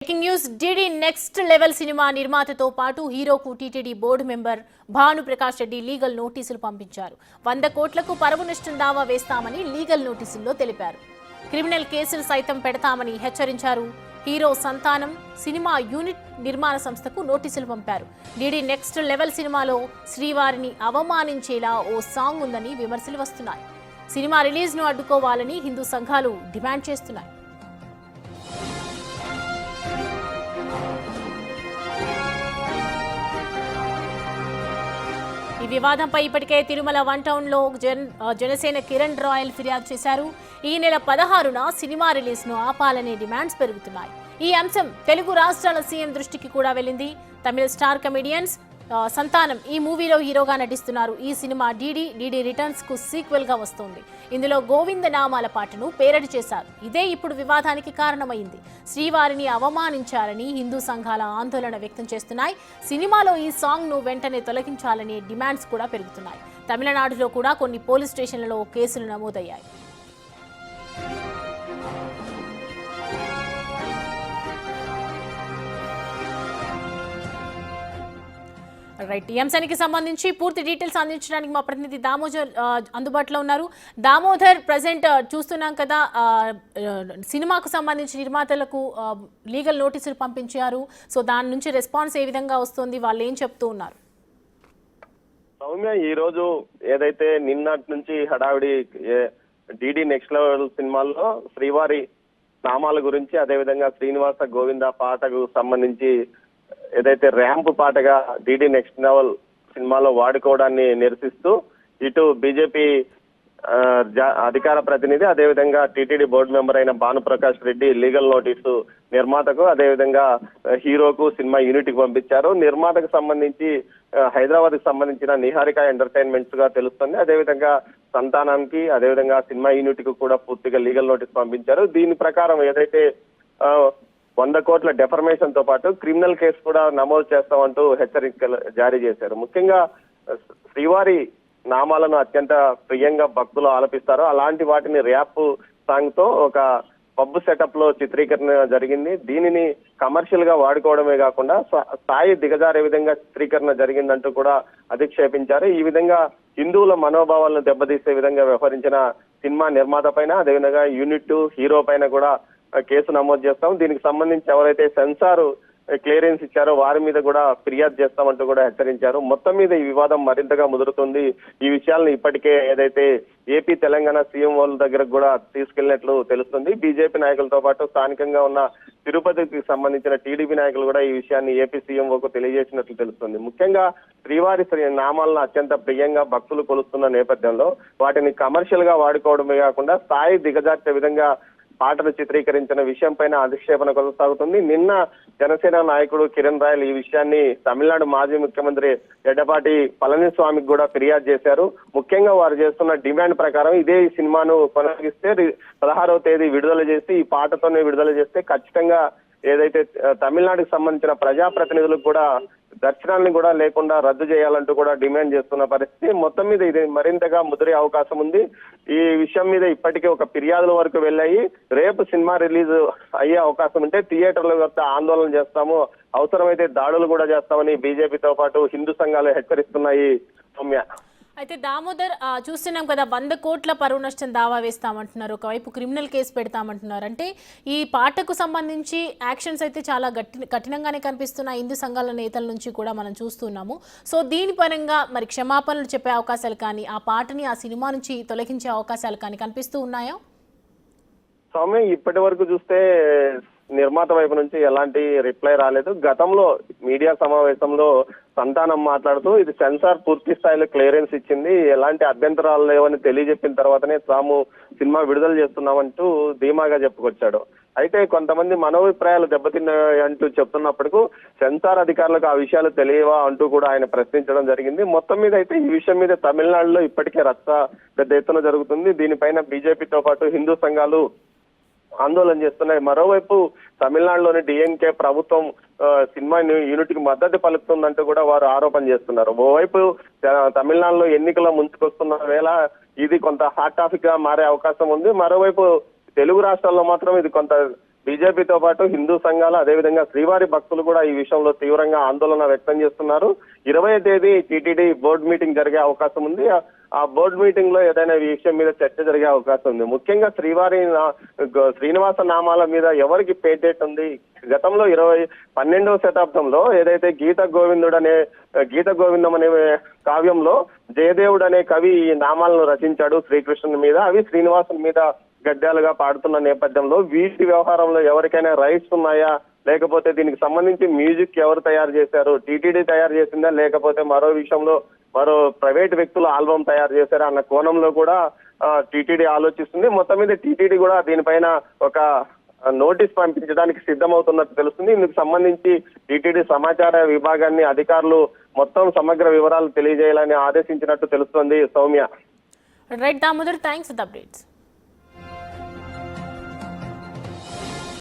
Breaking news DD next level cinema నిర్మాతతో పాటు హీరోకు TTD board member Bhanuprakash Reddy legal నోటీసులు పంపించారు. 100 కోట్లకు పరువు నష్టం దావా వేస్తామని లీగల్ నోటీసుల్లో తెలిపారు. క్రిమినల్ కేసులు సైతం పెడతామని హెచ్చరించారు. హీరో సంతానం సినిమా యూనిట్ నిర్మాణ సంస్థకు నోటీసులు పంపారు. డిడి నెక్స్ట్ లెవెల్ సినిమాలో శ్రీవారిని అవమానించేలా ఓ సాంగ్ ఉందని విమర్శలు వస్తున్నాయి. సినిమా రిలీజ్ ను అడ్డుకోవాలని హిందూ సంఘాలు డిమాండ్ చేస్తున్నాయి. ఈ వివాదంపై ఇప్పటికే తిరుమల 1 టౌన్లో జనసేన కిరణ్ రాయల్ ఫిర్యాదు చేశారు. ఈ నెల 16న సినిమా రిలీజ్ ను ఆపాలనే డిమాండ్స్ పెరుగుతున్నాయి. ఈ అంశం తెలుగు రాష్ట్రాల సీఎం దృష్టికి కూడా వెళ్ళింది. తమిళ స్టార్ కమెడియన్స్ సంతానం ఈ మూవీలో హీరోగా నటిస్తున్నారు. ఈ సినిమా డిడి రిటర్న్స్ కు సీక్వెల్ గా వస్తోంది. ఇందులో గోవింద నామాల పాటను పేరడి చేశారు. ఇదే ఇప్పుడు వివాదానికి కారణమైంది. శ్రీవారిని అవమానించారని హిందూ సంఘాల ఆందోళన వ్యక్తం చేస్తున్నాయి. సినిమాలో ఈ సాంగ్ ను వెంటనే తొలగించాలని డిమాండ్స్ కూడా పెరుగుతున్నాయి. తమిళనాడులో కూడా కొన్ని పోలీస్ స్టేషన్లలో కేసులు నమోదయ్యాయి. రైట్, ఈ అంశానికి సంబంధించి పూర్తి డీటెయిల్స్ అందించడానికి మా ప్రతినిధి దామోదర్ అందుబాటులో ఉన్నారు. దామోదర్, ప్రజెంట్ చూస్తున్నాం కదా, సినిమాకు సంబంధించి నిర్మాతలకు లీగల్ నోటీసులు పంపించారు. సో దాని నుంచి రెస్పాన్స్ ఏ విధంగా వస్తుంది, వాళ్ళు ఏం చెప్తూ ఉన్నారు? సౌమ్య, ఈ రోజు ఏదైతే నిన్నటి నుంచి హడావిడి డిడి నెక్స్ట్ లెవెల్ సినిమాల్లో శ్రీవారి నామాల గురించి, అదేవిధంగా శ్రీనివాస గోవింద పాటకు సంబంధించి ఏదైతే ర్యాంప్ పాటగా డిడి నెక్స్ట్ లెవెల్ సినిమాలో వాడుకోవడాన్ని నిరసిస్తూ ఇటు బీజేపీ అధికార ప్రతినిధి, అదేవిధంగా టీటీడీ బోర్డు మెంబర్ అయిన భానుప్రకాష్ రెడ్డి లీగల్ నోటీసు నిర్మాతకు, అదేవిధంగా హీరోకు, సినిమా యూనిట్ కి పంపించారు. నిర్మాతకు సంబంధించి హైదరాబాద్ కి సంబంధించిన నిహారిక ఎంటర్టైన్మెంట్స్ గా తెలుస్తుంది. అదేవిధంగా సంతానానికి, అదేవిధంగా సినిమా యూనిట్ కు కూడా పూర్తిగా లీగల్ నోటీస్ పంపించారు. దీని ప్రకారం ఏదైతే 100 కోట్ల డెఫర్మేషన్ తో పాటు క్రిమినల్ కేసు కూడా నమోదు చేస్తామంటూ హెచ్చరికలు జారీ చేశారు. ముఖ్యంగా శ్రీవారి నామాలను అత్యంత ప్రియంగా భక్తులు ఆలపిస్తారు. అలాంటి వాటిని ర్యాప్ సాంగ్ తో ఒక పబ్ సెటప్ లో చిత్రీకరణ జరిగింది. దీనిని కమర్షియల్ గా వాడుకోవడమే కాకుండా స్థాయి దిగజారే విధంగా చిత్రీకరణ జరిగిందంటూ కూడా అధిక్షేపించారు. ఈ విధంగా హిందువుల మనోభావాలను దెబ్బతీసే విధంగా వ్యవహరించిన సినిమా నిర్మాత పైన, అదేవిధంగా యూనిట్ హీరో పైన కూడా కేసు నమోదు చేస్తాం. దీనికి సంబంధించి ఎవరైతే సెన్సార్ క్లియరెన్స్ ఇచ్చారో వారి మీద కూడా ఫిర్యాదు చేస్తామంటూ కూడా హెచ్చరించారు. మొత్తం మీద ఈ వివాదం మరింతగా ముదురుతుంది. ఈ విషయాలను ఇప్పటికే ఏదైతే ఏపీ, తెలంగాణ సీఎం వాళ్ళ దగ్గర కూడా తీసుకెళ్లినట్లు తెలుస్తుంది. బీజేపీ నాయకులతో పాటు స్థానికంగా ఉన్న తిరుపతికి సంబంధించిన టీడీపీ నాయకులు కూడా ఈ విషయాన్ని ఏపీ సీఎంఓకు తెలియజేసినట్లు తెలుస్తుంది. ముఖ్యంగా శ్రీవారి నామాలను అత్యంత ప్రియంగా భక్తులు కొలుస్తున్న నేపథ్యంలో వాటిని కమర్షియల్ గా వాడుకోవడమే కాకుండా స్థాయి దిగజార్చే విధంగా పాటలు చిత్రీకరించిన విషయం పైన అధిక్షేపణ కొనసాగుతుంది. నిన్న జనసేన నాయకుడు కిరణ్ రాయల్ ఈ విషయాన్ని తమిళనాడు మాజీ ముఖ్యమంత్రి ఎడపాటి పళనిస్వామికి కూడా ఫిర్యాదు చేశారు. ముఖ్యంగా వారు చేస్తున్న డిమాండ్ ప్రకారం ఇదే సినిమాను కొనసాగిస్తే 16వ తేదీ విడుదల చేసి, ఈ పాటతోనే విడుదల చేస్తే ఖచ్చితంగా ఏదైతే తమిళనాడుకు సంబంధించిన ప్రజాప్రతినిధులకు కూడా దర్శనాన్ని కూడా లేకుండా రద్దు చేయాలంటూ కూడా డిమాండ్ చేస్తున్న పరిస్థితి. మొత్తం మీద ఇది మరింతగా ముదిరే అవకాశం ఉంది. ఈ విషయం మీద ఇప్పటికే ఒక ఫిర్యాదుల వరకు వెళ్ళాయి. రేపు సినిమా రిలీజ్ అయ్యే అవకాశం ఉంటే థియేటర్ల వద్ద ఆందోళన చేస్తాము, అవసరమైతే దాడులు కూడా చేస్తామని బీజేపీతో పాటు హిందూ సంఘాలు హెచ్చరిస్తున్నాయి. సౌమ్య, అయితే దామోదర్, చూస్తున్నాం కదా, 100 కోట్ల పరువు నష్టం దావా వేస్తామంటున్నారు, ఒకవైపు క్రిమినల్ కేసు పెడతామంటున్నారు. అంటే ఈ పాటకు సంబంధించి యాక్షన్స్ అయితే చాలా కఠినంగానే కనిపిస్తున్నాయి హిందూ సంఘాల నేతల నుంచి కూడా మనం చూస్తున్నాము. సో దీని పరంగా మరి క్షమాపణలు చెప్పే అవకాశాలు కానీ, ఆ పాటని ఆ సినిమా నుంచి తొలగించే అవకాశాలు కానీ కనిపిస్తూ ఉన్నాయా? సౌమ్య, ఇప్పటి వరకు చూస్తే నిర్మాత వైపు నుంచి ఎలాంటి రిప్లై రాలేదు. గతంలో మీడియా సమావేశంలో సంతానం మాట్లాడుతూ ఇది సెన్సార్ పూర్తి స్థాయిలో క్లియరెన్స్ ఇచ్చింది, ఎలాంటి అభ్యంతరాలు లేవని తెలియజెప్పిన తర్వాతనే తాము సినిమా విడుదల చేస్తున్నామంటూ ధీమాగా చెప్పుకొచ్చాడు. అయితే కొంతమంది మనోభిప్రాయాలు దెబ్బతిన్నాయి అంటూ చెప్తున్నప్పటికీ సెన్సార్ అధికారులకు ఆ విషయాలు తెలియవా అంటూ కూడా ఆయన ప్రశ్నించడం జరిగింది. మొత్తం మీద అయితే ఈ విషయం మీద తమిళనాడులో ఇప్పటికే రచ్చ పెద్ద ఎత్తున జరుగుతుంది. దీనిపైన బీజేపీతో పాటు హిందూ సంఘాలు ఆందోళన చేస్తున్నాయి. మరోవైపు తమిళనాడులోని డిఎంకే ప్రభుత్వం సినిమా యూనిట్ కి మద్దతు పలుకుతుందంటూ కూడా వారు ఆరోపణ చేస్తున్నారు. ఓవైపు తమిళనాడులో ఎన్నికల ముంచుకొస్తున్న వేళ ఇది కొంత హాట్ టాపిక్ గా మారే అవకాశం ఉంది. మరోవైపు తెలుగు రాష్ట్రాల్లో మాత్రం ఇది కొంత బీజేపీతో పాటు హిందూ సంఘాలు అదేవిధంగా శ్రీవారి భక్తులు కూడా ఈ విషయంలో తీవ్రంగా ఆందోళన వ్యక్తం చేస్తున్నారు. 20వ తేదీ టీటీడీ బోర్డు మీటింగ్ జరిగే అవకాశం ఉంది. ఆ బోర్డు మీటింగ్ లో ఏదైనా ఈ విషయం మీద చర్చ జరిగే అవకాశం ఉంది. ముఖ్యంగా శ్రీనివాస నామాల మీద ఎవరికి పేటెంట్ ఉంది? గతంలో 12వ శతాబ్దంలో ఏదైతే గీత గోవిందం అనే కావ్యంలో జయదేవుడు అనే కవి ఈ నామాలను రచించాడు శ్రీకృష్ణుని మీద. అవి శ్రీనివాసుని మీద గద్యాలుగా పాడుతున్న నేపథ్యంలో వీటి వ్యవహారంలో ఎవరికైనా రైట్స్ ఉన్నాయా, లేకపోతే దీనికి సంబంధించి మ్యూజిక్ ఎవరు తయారు చేశారు, టీటీడీ తయారు చేసిందా, లేకపోతే మరో విషయంలో మరో ప్రైవేట్ వ్యక్తులు ఆల్బమ్ తయారు చేశారా అన్న కోణంలో కూడా టీటీడీ ఆలోచిస్తుంది. మొత్తం మీద టీటీడీ కూడా దీనిపైన ఒక నోటీస్ పంపించడానికి సిద్ధమవుతున్నట్టు తెలుస్తుంది. ఇందుకు సంబంధించి టీటీడీ సమాచార విభాగాన్ని అధికారులు మొత్తం సమగ్ర వివరాలు తెలియజేయాలని ఆదేశించినట్టు తెలుస్తోంది. Soumya. Right Damodar, thanks for the updates.